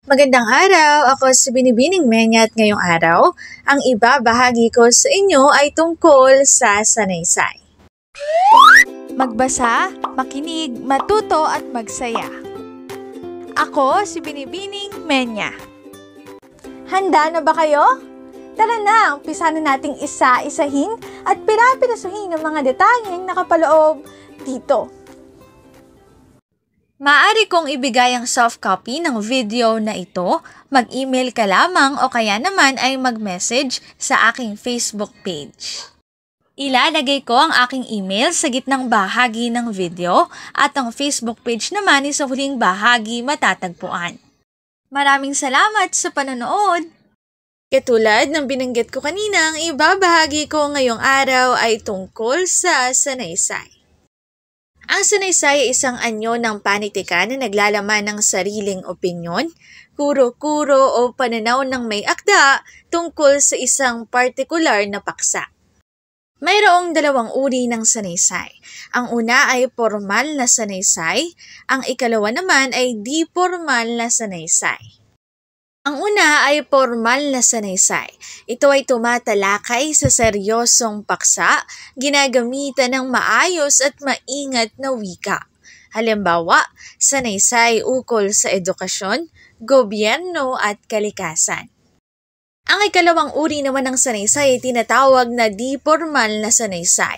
Magandang araw! Ako si Binibining Menya at ngayong araw, ang ibabahagi ko sa inyo ay tungkol sa sanaysay. Magbasa, makinig, matuto at magsaya. Ako si Binibining Menya. Handa na ba kayo? Tara na, umpisa na nating isa-isahin at pirapirasuhin ang mga detalyeng nakapaloob dito. Maaari kong ibigay ang soft copy ng video na ito, mag-email ka lamang o kaya naman ay mag-message sa aking Facebook page. Ilalagay ko ang aking email sa gitnang bahagi ng video at ang Facebook page naman ay sa huling bahagi matatagpuan. Maraming salamat sa panonood! Katulad ng binanggit ko kanina, ang ibabahagi ko ngayong araw ay tungkol sa sanaysay. Ang sanaysay ay isang anyo ng panitikan na naglalaman ng sariling opinyon, kuro-kuro o pananaw ng may akda tungkol sa isang partikular na paksa. Mayroong dalawang uri ng sanaysay. Ang una ay formal na sanaysay, ang ikalawa naman ay di-formal na sanaysay. Ang una ay formal na sanaysay. Ito ay tumatalakay sa seryosong paksa, ginagamitan ng maayos at maingat na wika. Halimbawa, sanaysay ukol sa edukasyon, gobyerno at kalikasan. Ang ikalawang uri naman ng sanaysay ay tinatawag na di-formal na sanaysay.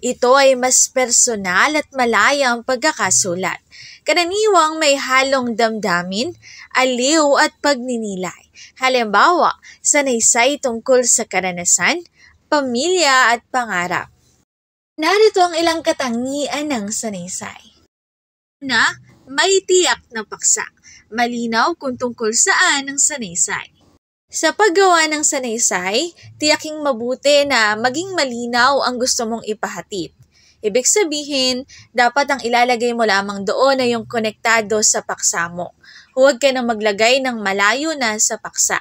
Ito ay mas personal at malayang pagkakasulat. Karaniwang may halong damdamin, aliw at pagninilay. Halimbawa, sanaysay tungkol sa karanasan, pamilya at pangarap. Narito ang ilang katangian ng sanaysay. Una, may tiyak na paksa. Malinaw kung tungkol saan ang sanaysay. Sa paggawa ng sanaysay, tiyaking mabuti na maging malinaw ang gusto mong ipahatid. Ibig sabihin, dapat ang ilalagay mo lamang doon ay yung konektado sa paksa mo. Huwag ka nang maglagay ng malayo na sa paksa.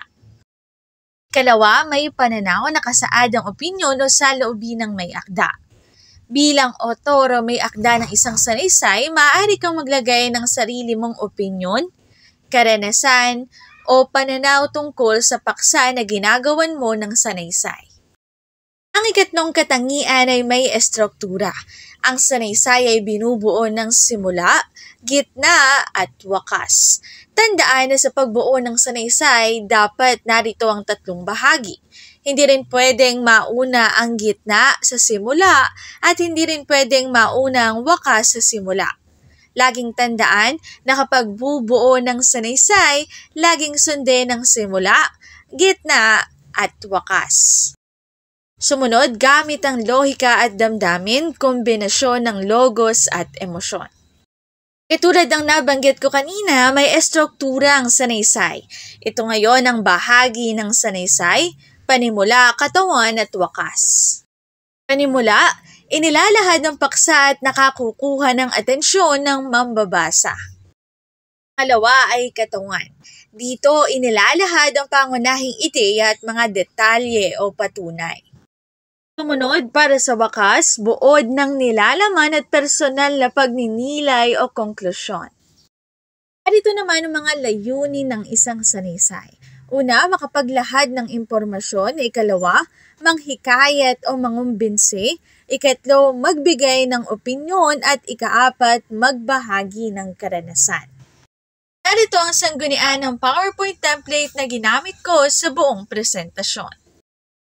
Ikalawa, may pananaw na kasaad ang opinyon o saloobin ng may akda. Bilang autor o may akda ng isang sanaysay, maaari kang maglagay ng sarili mong opinyon, karanasan, o pananaw tungkol sa paksa na ginagawan mo ng sanaysay. Ang ikatlong katangian ay may estruktura. Ang sanaysay ay binubuo ng simula, gitna at wakas. Tandaan na sa pagbuo ng sanaysay, dapat narito ang tatlong bahagi. Hindi rin pwedeng mauna ang gitna sa simula at hindi rin pwedeng mauna ang wakas sa simula. Laging tandaan na kapag bubuo ng sanaysay, laging sundin ang simula, gitna at wakas. Sumunod, gamit ang lohika at damdamin, kombinasyon ng logos at emosyon. Katulad ng nabanggit ko kanina, may estruktura ang sanaysay. Ito ngayon ang bahagi ng sanaysay, panimula, katawan at wakas. Panimula, inilalahad ng paksa at nakakukuha ng atensyon ng mambabasa. Pangalawa ay katawan. Dito inilalahad ang pangunahing ideya at mga detalye o patunay. Sumunod, para sa wakas, buod ng nilalaman at personal na pagninilay o konklusyon. Dito naman ang mga layunin ng isang sanaysay. Una, makapaglahad ng impormasyon. Ikalawa, manghikayat o mangumbinsi. Ikatlo, magbigay ng opinyon. At ikaapat, magbahagi ng karanasan. Narito ang sanggunian ng PowerPoint template na ginamit ko sa buong presentasyon.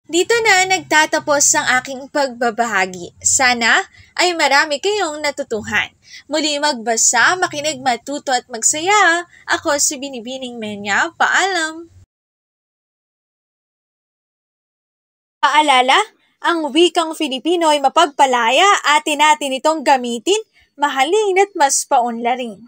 Dito na nagtatapos ang aking pagbabahagi. Sana ay marami kayong natutuhan. Muli magbasa, makinig, matuto at magsaya. Ako si Binibining Menya. Paalam! Paalala, ang wikang Filipino ay mapagpalaya, atin natin itong gamitin, mahalin at mas paunlarin.